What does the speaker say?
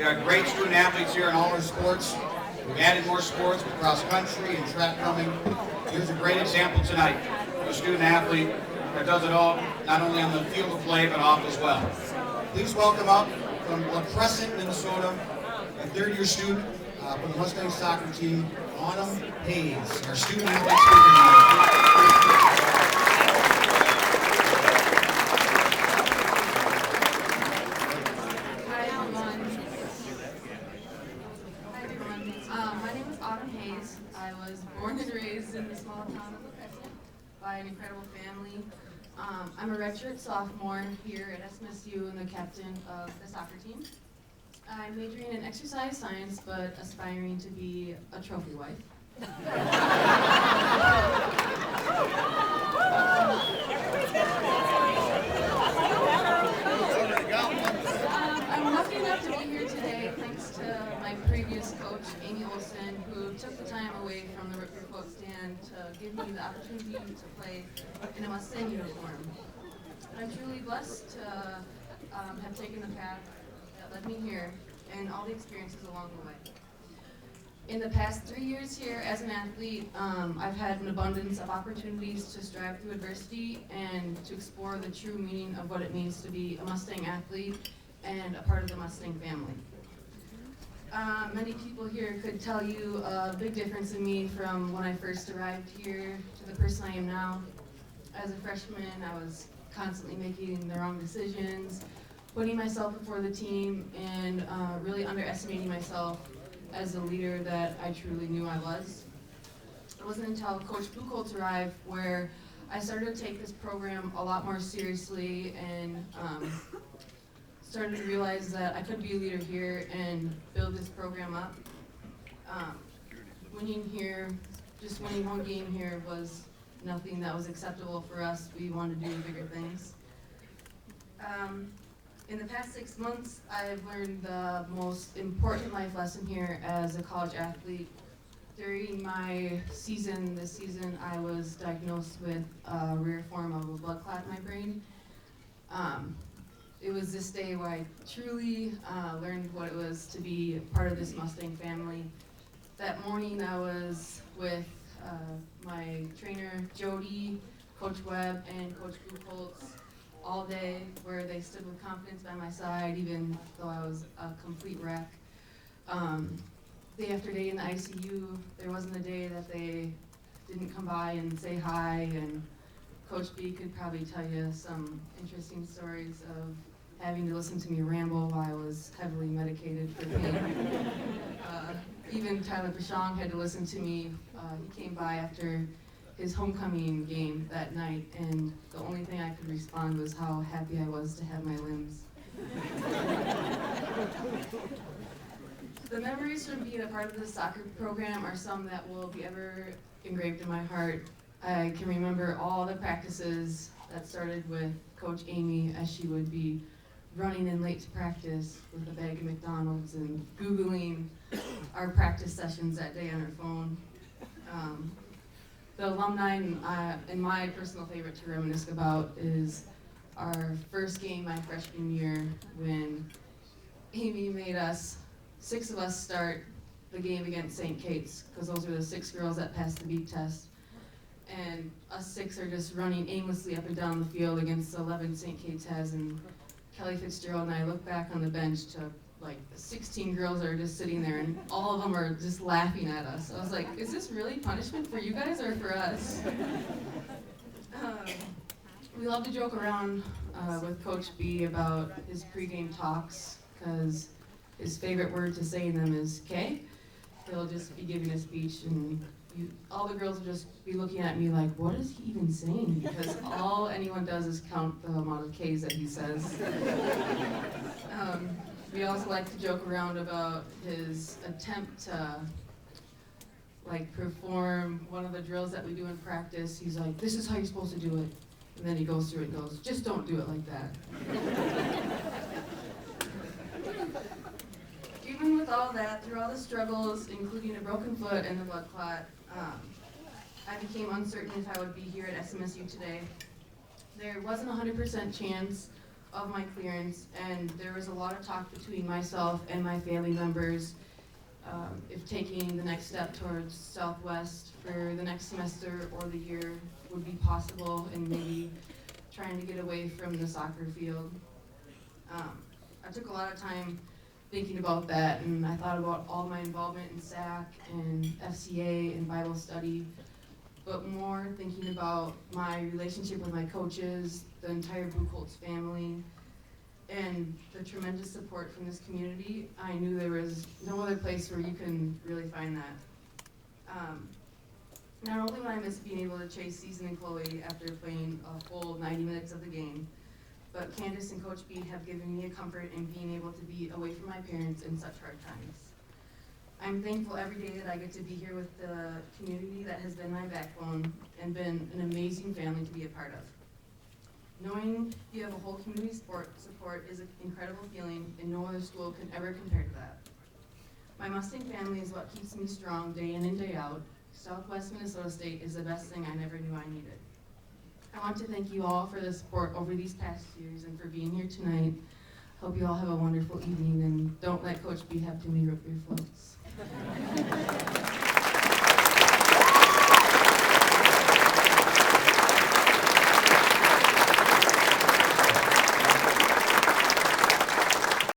We got great student athletes here in all our sports. We've added more sports with cross country and track coming. Here's a great example tonight of a student athlete that does it all, not only on the field of play, but off as well. Please welcome up from La Crescent, Minnesota, a third-year student from the Mustang soccer team, Autumn Hayes, our student athlete speaker tonight. My name is Autumn Hayes. I was born and raised in the small town of La Crescent by an incredible family. I'm a redshirt sophomore here at SMSU and the captain of the soccer team. I'm majoring in exercise science, but aspiring to be a trophy wife. I'm lucky enough to be here today thanks to my previous coach, Amy Olson, who took the time away from the Rip Your Quote stand to give me the opportunity to play in a Mustang uniform. I'm truly blessed to have taken the path that led me here and all the experiences along the way. In the past 3 years here as an athlete, I've had an abundance of opportunities to strive through adversity and to explore the true meaning of what it means to be a Mustang athlete and a part of the Mustang family. Many people here could tell you a big difference in me from when I first arrived here to the person I am now. As a freshman, I was constantly making the wrong decisions, putting myself before the team, and really underestimating myself as a leader that I truly knew I was. It wasn't until Coach Buchholz arrived where I started to take this program a lot more seriously and started to realize that I could be a leader here and build this program up. Winning here, just winning one game here was nothing that was acceptable for us. We wanted to do bigger things. In the past 6 months, I've learned the most important life lesson here as a college athlete. During my season, this season, I was diagnosed with a rare form of a blood clot in my brain. It was this day where I truly learned what it was to be part of this Mustang family. That morning, I was with my trainer, Jody, Coach Webb, and Coach Buchholz all day, where they stood with confidence by my side, even though I was a complete wreck. Day after day in the ICU, there wasn't a day that they didn't come by and say hi, and Coach B could probably tell you some interesting stories of having to listen to me ramble while I was heavily medicated for pain. Even Tyler Pashong had to listen to me. He came by after his homecoming game that night, and the only thing I could respond was how happy I was to have my limbs. The memories from being a part of the soccer program are some that will be ever engraved in my heart. I can remember all the practices that started with Coach Amy as she would be running in late to practice with a bag of McDonald's and Googling our practice sessions that day on her phone. The alumni and my personal favorite to reminisce about is our first game my freshman year when Amy made us, 6 of us, start the game against St. Kate's, because those are the 6 girls that passed the beep test. And us 6 are just running aimlessly up and down the field against the 11 St. Kate's has, and Kelly Fitzgerald and I look back on the bench to like 16 girls are just sitting there, and all of them are just laughing at us. I was like, is this really punishment for you guys or for us? We love to joke around with Coach B about his pregame talks, because his favorite word to say in them is K. He'll just be giving a speech, and all the girls will just be looking at me like, what is he even saying? Because all anyone does is count the amount of K's that he says. We also like to joke around about his attempt to perform one of the drills that we do in practice. He's like, this is how you're supposed to do it. And then he goes through it and goes, just don't do it like that. Even with all that, through all the struggles, including a broken foot and the blood clot, I became uncertain if I would be here at SMSU today. There wasn't a 100% chance of my clearance, and there was a lot of talk between myself and my family members if taking the next step towards Southwest for the next semester or the year would be possible, and maybe trying to get away from the soccer field. I took a lot of time thinking about that, and I thought about all my involvement in SAC and FCA and Bible study, but more thinking about my relationship with my coaches, the entire Buchholz family, and the tremendous support from this community. I knew there was no other place where you can really find that. Not only would I miss being able to chase Season and Chloe after playing a full 90 minutes of the game, but Candace and Coach B have given me a comfort in being able to be away from my parents in such hard times. I'm thankful every day that I get to be here with the community that has been my backbone and been an amazing family to be a part of. Knowing you have a whole community support is an incredible feeling, and no other school can ever compare to that. My Mustang family is what keeps me strong day in and day out. Southwest Minnesota State is the best thing I never knew I needed. I want to thank you all for the support over these past years and for being here tonight. Hope you all have a wonderful evening, and don't let Coach B have too many root beer floats.